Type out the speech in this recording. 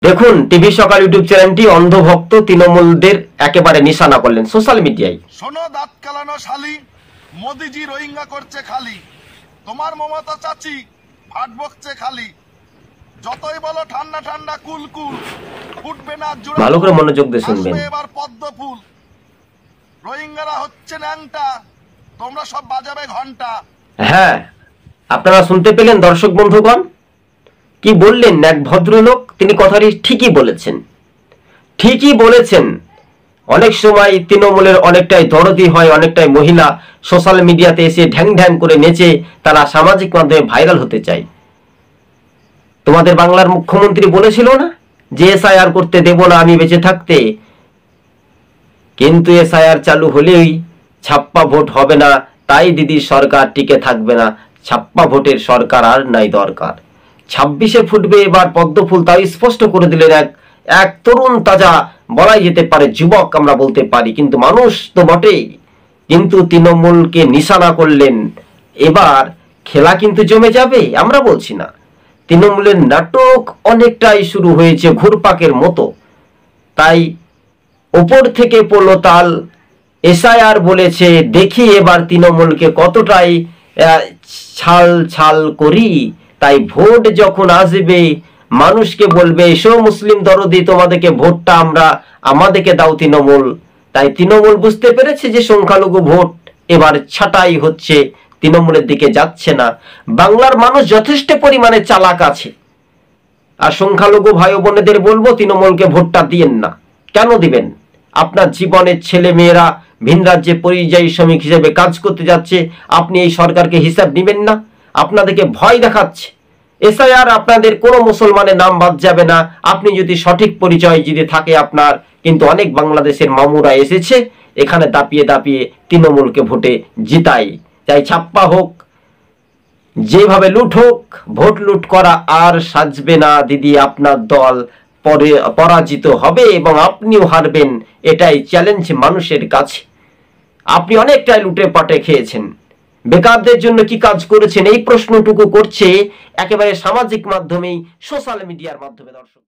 দেখুন, টিভি সকাল ইউটিউব চ্যানেলটি অন্ধভক্ত তৃণমূলদের একেবারে নিশানা করলেন সোশ্যাল মিডিয়ায়। শোনো দাঁত কালানো শালি, মোদিজি রোহিঙ্গা করছে খালি, তোমার মমতা চাচি ভাট বকছে খালি, যতই বলো ঠান্ডা ঠান্ডা কুল কুল, ফুটবে না জোড়া। ভালো করে মনোযোগ দিয়ে শুনবেন। এবার পদ্ম ফুল, রোহিঙ্গারা হচ্ছে ন্যাংটা, তোমরা সব বাজাবে ঘন্টা। হ্যাঁ, আপনারা শুনতে পেলেন দর্শক বন্ধুগণ, কি বললেন এক ভদ্রলোক। তিনি কথাটি ঠিকই বলেছেন, ঠিকই বলেছেন। অনেক সময় তৃণমূলের অনেকটাই দরদি হয়, অনেকটাই মহিলা সোশ্যাল মিডিয়াতে এসে ঢ্যাং ঢ্যাং করে নেচে তারা সামাজিক মাধ্যমে ভাইরাল হতে চায়। তোমাদের বাংলার মুখ্যমন্ত্রী বলেছিল না যে এসআইআর করতে দেব না আমি বেঁচে থাকতে, কিন্তু এসআইআর চালু হলেই ছাপ্পা ভোট হবে না, তাই দিদির সরকার টিকে থাকবে না, ছাপ্পা ভোটের সরকার আর নাই দরকার। 26-এ ফুটবে এবার পদ্ম ফুল, তাই স্পষ্ট করে দিলেন এক তরুণ তাজা, বলাই যেতে পারে যুবক আমরা বলতে পারি, কিন্তু মানুষ তো বটেই। কিন্তু তৃণমূলকে নিশানা করলেন। এবার খেলা কিন্তু জমে যাবে, আমরা বলছি না। তৃণমূলের নাটক অনেকটাই শুরু হয়েছে ঘুরপাকের মতো। তাই ওপর থেকে পড়লো তাল, এসআইআর বলেছে, দেখি এবার তৃণমূলকে কতটাই ছাল ছাল করি। তাই ভোট যখন আসবে মানুষকে বলবে, এসো মুসলিম দরদি, তোমাদেরকে ভোটটা আমাদেরকে দাও তৃণমূল। তাই তৃণমূল বুঝতে পেরেছে যে সংখ্যালঘু ভোট এবার ছাঁটাই হচ্ছে, তৃণমূলের দিকে যাচ্ছে না। বাংলার মানুষ যথেষ্ট পরিমাণে চালাক আছে, আর সংখ্যালঘু ভাই বোনেদের বলবো তৃণমূলকে ভোটটা দিয়েন না। কেন দিবেন? আপনার জীবনের ছেলে মেয়েরা ভিন রাজ্যে পরিযায়ী শ্রমিক হিসেবে কাজ করতে যাচ্ছে, আপনি এই সরকারকে হিসাব দিবেন না? আপনাদেরকে ভয় দেখাচ্ছে। এসআইআর আপনাদের কোনো মুসলমানের নাম বাদ যাবে না, আপনি যদি সঠিক পরিচয় যদি থাকে আপনার। কিন্তু অনেক বাংলাদেশের মামুরা এসেছে এখানে দাপিয়ে দাপিয়ে তৃণমূলকে ভোটে জিতাই। চাই ছাপ্পা হোক, যেভাবে লুট হোক, ভোট লুট করা আর সাজবে না দিদি। আপনার দল পরাজিত হবে এবং আপনিও হারবেন, এটাই চ্যালেঞ্জ মানুষের কাছে। আপনি অনেকটাই লুটে পাটে খেয়েছেন, বেকারদের জন্য কি কাজ করেছেন এই প্রশ্নটুকু করছে একেবারে সামাজিক মাধ্যমেই, সোশ্যাল মিডিয়ার মাধ্যমে। দর্শক।